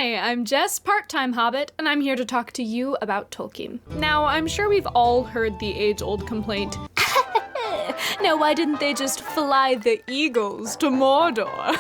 Hi, I'm Jess, part-time hobbit, and I'm here to talk to you about Tolkien. Now, I'm sure we've all heard the age-old complaint, now why didn't they just fly the eagles to Mordor?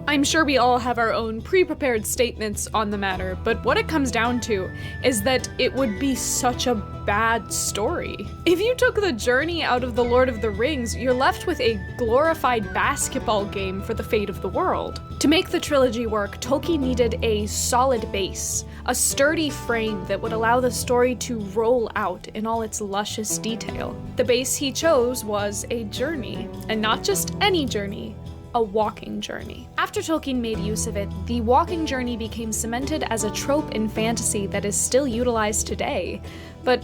I'm sure we all have our own pre-prepared statements on the matter, but what it comes down to is that it would be such a bad story. If you took the journey out of The Lord of the Rings, you're left with a glorified basketball game for the fate of the world. To make the trilogy work, Tolkien needed a solid base, a sturdy frame that would allow the story to roll out in all its luscious detail. The base he chose was a journey, and not just any journey, a walking journey. After Tolkien made use of it, the walking journey became cemented as a trope in fantasy that is still utilized today. But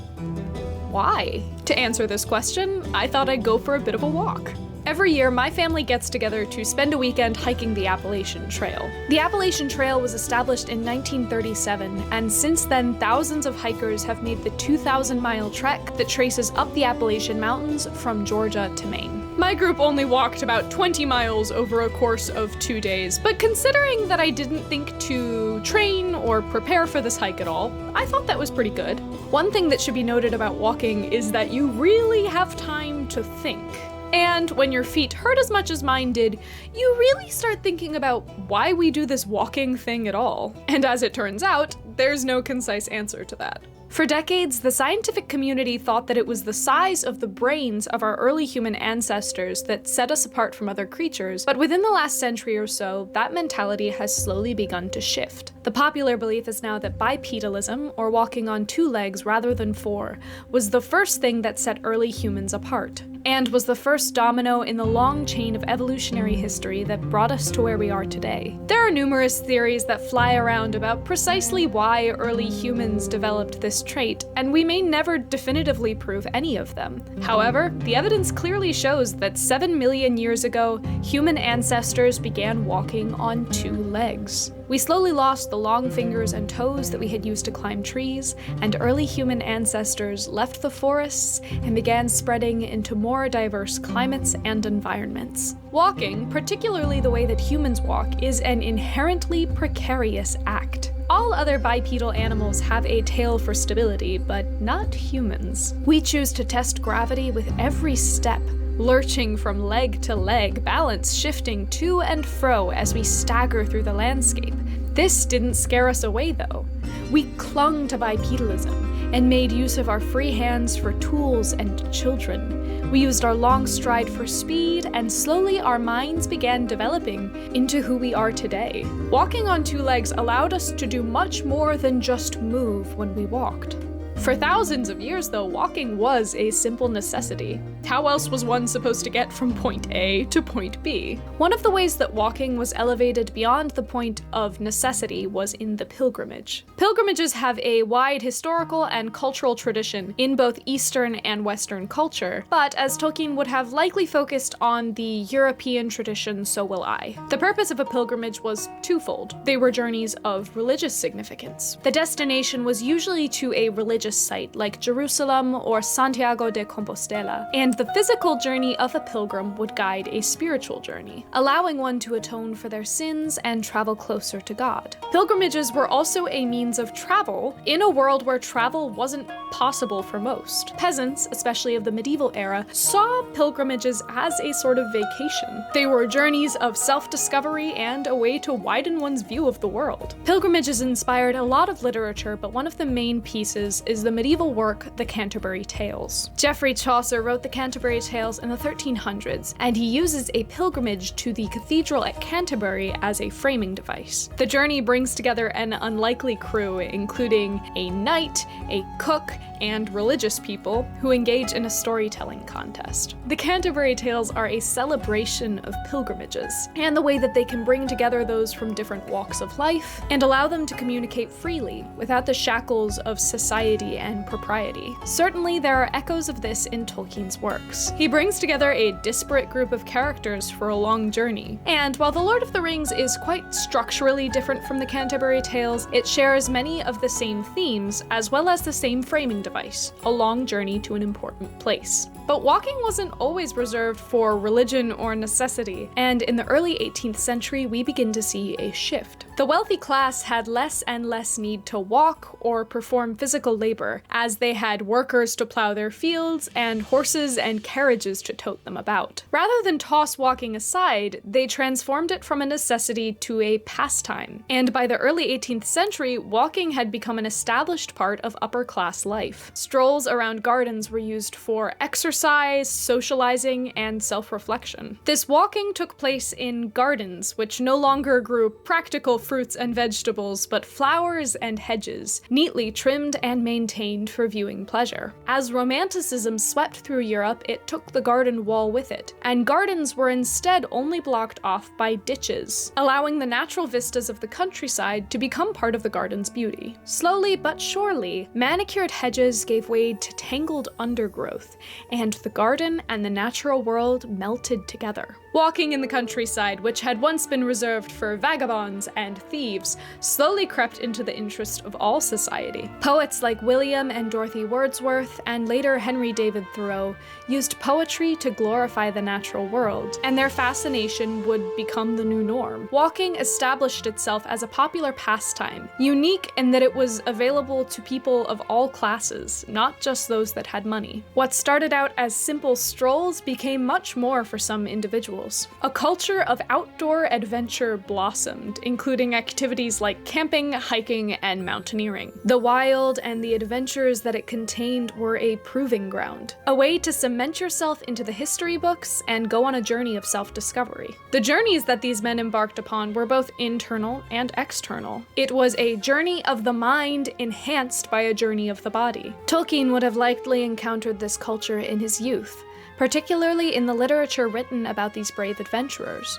why? To answer this question, I thought I'd go for a bit of a walk. Every year, my family gets together to spend a weekend hiking the Appalachian Trail. The Appalachian Trail was established in 1937, and since then, thousands of hikers have made the 2,000-mile trek that traces up the Appalachian Mountains from Georgia to Maine. My group only walked about 20 miles over a course of 2 days, but considering that I didn't think to train or prepare for this hike at all, I thought that was pretty good. One thing that should be noted about walking is that you really have time to think. And when your feet hurt as much as mine did, you really start thinking about why we do this walking thing at all. And as it turns out, there's no concise answer to that. For decades, the scientific community thought that it was the size of the brains of our early human ancestors that set us apart from other creatures, but within the last century or so, that mentality has slowly begun to shift. The popular belief is now that bipedalism, or walking on 2 legs rather than 4, was the first thing that set early humans apart, and was the first domino in the long chain of evolutionary history that brought us to where we are today. There are numerous theories that fly around about precisely why early humans developed this trait, and we may never definitively prove any of them. However, the evidence clearly shows that 7 million years ago, human ancestors began walking on 2 legs. We slowly lost the long fingers and toes that we had used to climb trees, and early human ancestors left the forests and began spreading into more diverse climates and environments. Walking, particularly the way that humans walk, is an inherently precarious act. All other bipedal animals have a tail for stability, but not humans. We choose to test gravity with every step, lurching from leg to leg, balance shifting to and fro as we stagger through the landscape. This didn't scare us away, though. We clung to bipedalism and made use of our free hands for tools and children. We used our long stride for speed, and slowly our minds began developing into who we are today. Walking on 2 legs allowed us to do much more than just move when we walked. For thousands of years, though, walking was a simple necessity. How else was one supposed to get from point A to point B? One of the ways that walking was elevated beyond the point of necessity was in the pilgrimage. Pilgrimages have a wide historical and cultural tradition in both Eastern and Western culture, but as Tolkien would have likely focused on the European tradition, so will I. The purpose of a pilgrimage was twofold. They were journeys of religious significance. The destination was usually to a religious site like Jerusalem or Santiago de Compostela, and the physical journey of a pilgrim would guide a spiritual journey, allowing one to atone for their sins and travel closer to God. Pilgrimages were also a means of travel in a world where travel wasn't possible for most. Peasants, especially of the medieval era, saw pilgrimages as a sort of vacation. They were journeys of self-discovery and a way to widen one's view of the world. Pilgrimages inspired a lot of literature, but one of the main pieces is the medieval work, The Canterbury Tales. Geoffrey Chaucer wrote The Canterbury Tales in the 1300s, and he uses a pilgrimage to the cathedral at Canterbury as a framing device. The journey brings together an unlikely crew, including a knight, a cook, and religious people who engage in a storytelling contest. The Canterbury Tales are a celebration of pilgrimages, and the way that they can bring together those from different walks of life and allow them to communicate freely without the shackles of society and propriety. Certainly, there are echoes of this in Tolkien's work. parks. He brings together a disparate group of characters for a long journey. And while The Lord of the Rings is quite structurally different from the Canterbury Tales, it shares many of the same themes as well as the same framing device, a long journey to an important place. But walking wasn't always reserved for religion or necessity, and in the early 18th century we begin to see a shift. The wealthy class had less and less need to walk or perform physical labor, as they had workers to plow their fields and horses and carriages to tote them about. Rather than toss walking aside, they transformed it from a necessity to a pastime. And by the early 18th century, walking had become an established part of upper-class life. Strolls around gardens were used for exercise, socializing, and self-reflection. This walking took place in gardens, which no longer grew practical fruits and vegetables, but flowers and hedges, neatly trimmed and maintained for viewing pleasure. As Romanticism swept through Europe, it took the garden wall with it, and gardens were instead only blocked off by ditches, allowing the natural vistas of the countryside to become part of the garden's beauty. Slowly but surely, manicured hedges gave way to tangled undergrowth, and the garden and the natural world melted together. Walking in the countryside, which had once been reserved for vagabonds and thieves, slowly crept into the interest of all society. Poets like William and Dorothy Wordsworth, and later Henry David Thoreau, used poetry to glorify the natural world, and their fascination would become the new norm. Walking established itself as a popular pastime, unique in that it was available to people of all classes, not just those that had money. What started out as simple strolls became much more for some individuals. A culture of outdoor adventure blossomed, including activities like camping, hiking, and mountaineering. The wild and the adventures that it contained were a proving ground, a way to cement yourself into the history books and go on a journey of self-discovery. The journeys that these men embarked upon were both internal and external. It was a journey of the mind enhanced by a journey of the body. Tolkien would have likely encountered this culture in his youth, particularly in the literature written about these brave adventurers.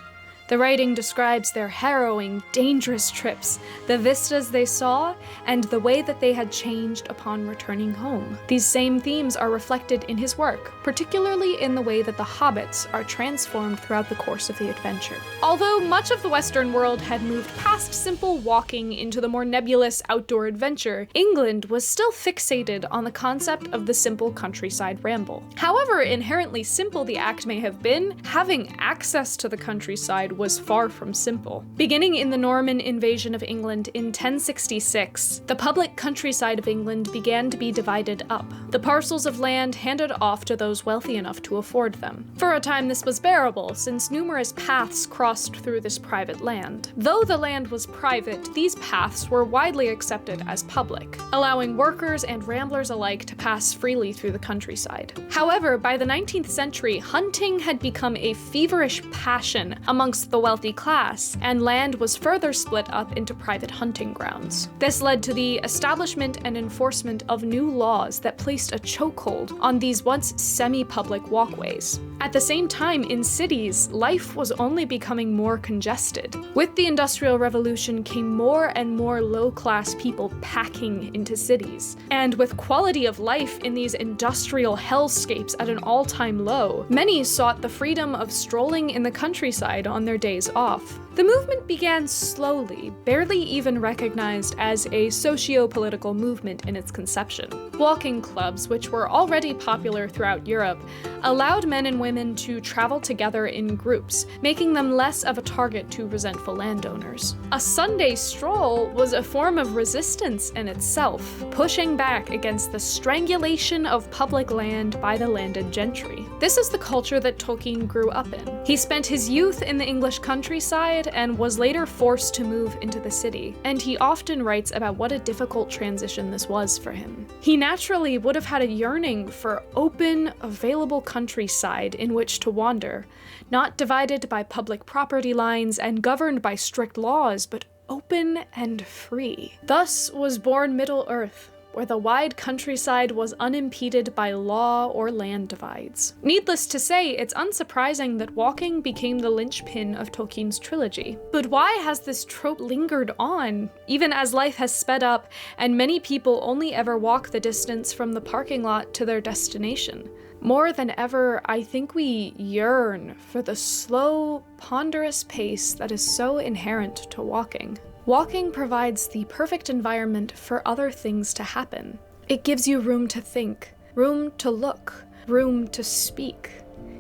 The writing describes their harrowing, dangerous trips, the vistas they saw, and the way that they had changed upon returning home. These same themes are reflected in his work, particularly in the way that the hobbits are transformed throughout the course of the adventure. Although much of the Western world had moved past simple walking into the more nebulous outdoor adventure, England was still fixated on the concept of the simple countryside ramble. However inherently simple the act may have been, having access to the countryside was far from simple. Beginning in the Norman invasion of England in 1066, the public countryside of England began to be divided up, the parcels of land handed off to those wealthy enough to afford them. For a time this was bearable, since numerous paths crossed through this private land. Though the land was private, these paths were widely accepted as public, allowing workers and ramblers alike to pass freely through the countryside. However, by the 19th century, hunting had become a feverish passion amongst the wealthy class, and land was further split up into private hunting grounds. This led to the establishment and enforcement of new laws that placed a chokehold on these once semi-public walkways. At the same time, in cities, life was only becoming more congested. With the Industrial Revolution came more and more low-class people packing into cities. And with quality of life in these industrial hellscapes at an all-time low, many sought the freedom of strolling in the countryside on their days off. The movement began slowly, barely even recognized as a socio-political movement in its conception. Walking clubs, which were already popular throughout Europe, allowed men and women to travel together in groups, making them less of a target to resentful landowners. A Sunday stroll was a form of resistance in itself, pushing back against the strangulation of public land by the landed gentry. This is the culture that Tolkien grew up in. He spent his youth in the English countryside and was later forced to move into the city, and he often writes about what a difficult transition this was for him. He naturally would have had a yearning for open, available countryside in which to wander, not divided by public property lines and governed by strict laws, but open and free. Thus was born Middle-earth, where the wide countryside was unimpeded by law or land divides. Needless to say, it's unsurprising that walking became the linchpin of Tolkien's trilogy. But why has this trope lingered on, even as life has sped up and many people only ever walk the distance from the parking lot to their destination? More than ever, I think we yearn for the slow, ponderous pace that is so inherent to walking. Walking provides the perfect environment for other things to happen. It gives you room to think, room to look, room to speak.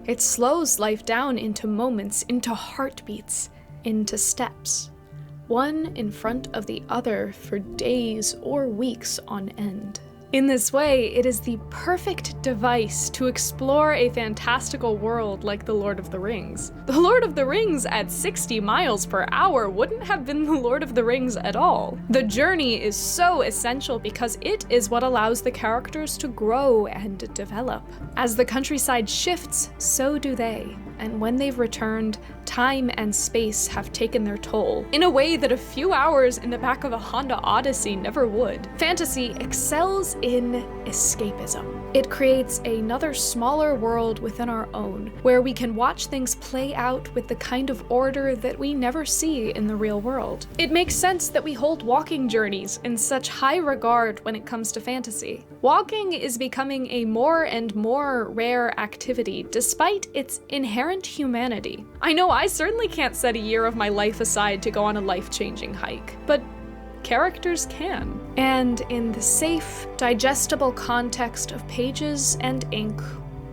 It slows life down into moments, into heartbeats, into steps, one in front of the other for days or weeks on end. In this way, it is the perfect device to explore a fantastical world like The Lord of the Rings. The Lord of the Rings at 60 miles per hour wouldn't have been The Lord of the Rings at all. The journey is so essential because it is what allows the characters to grow and develop. As the countryside shifts, so do they. And when they've returned, time and space have taken their toll, in a way that a few hours in the back of a Honda Odyssey never would. Fantasy excels in escapism. It creates another smaller world within our own, where we can watch things play out with the kind of order that we never see in the real world. It makes sense that we hold walking journeys in such high regard when it comes to fantasy. Walking is becoming a more and more rare activity, despite its inherent humanity. I know I certainly can't set a year of my life aside to go on a life-changing hike, but characters can. And in the safe, digestible context of pages and ink,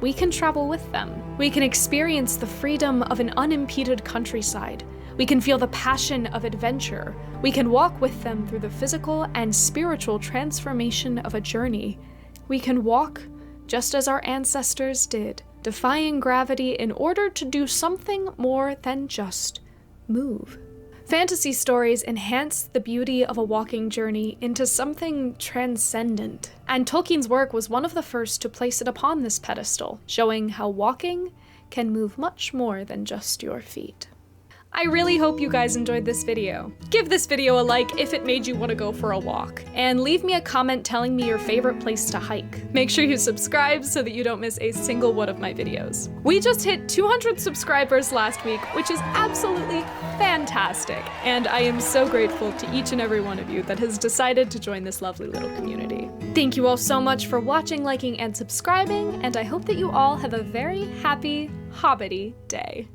we can travel with them. We can experience the freedom of an unimpeded countryside. We can feel the passion of adventure. We can walk with them through the physical and spiritual transformation of a journey. We can walk just as our ancestors did, defying gravity in order to do something more than just move. Fantasy stories enhance the beauty of a walking journey into something transcendent, and Tolkien's work was one of the first to place it upon this pedestal, showing how walking can move much more than just your feet. I really hope you guys enjoyed this video. Give this video a like if it made you want to go for a walk, and leave me a comment telling me your favorite place to hike. Make sure you subscribe so that you don't miss a single one of my videos. We just hit 200 subscribers last week, which is absolutely fantastic, and I am so grateful to each and every one of you that has decided to join this lovely little community. Thank you all so much for watching, liking, and subscribing, and I hope that you all have a very happy, hobbity day.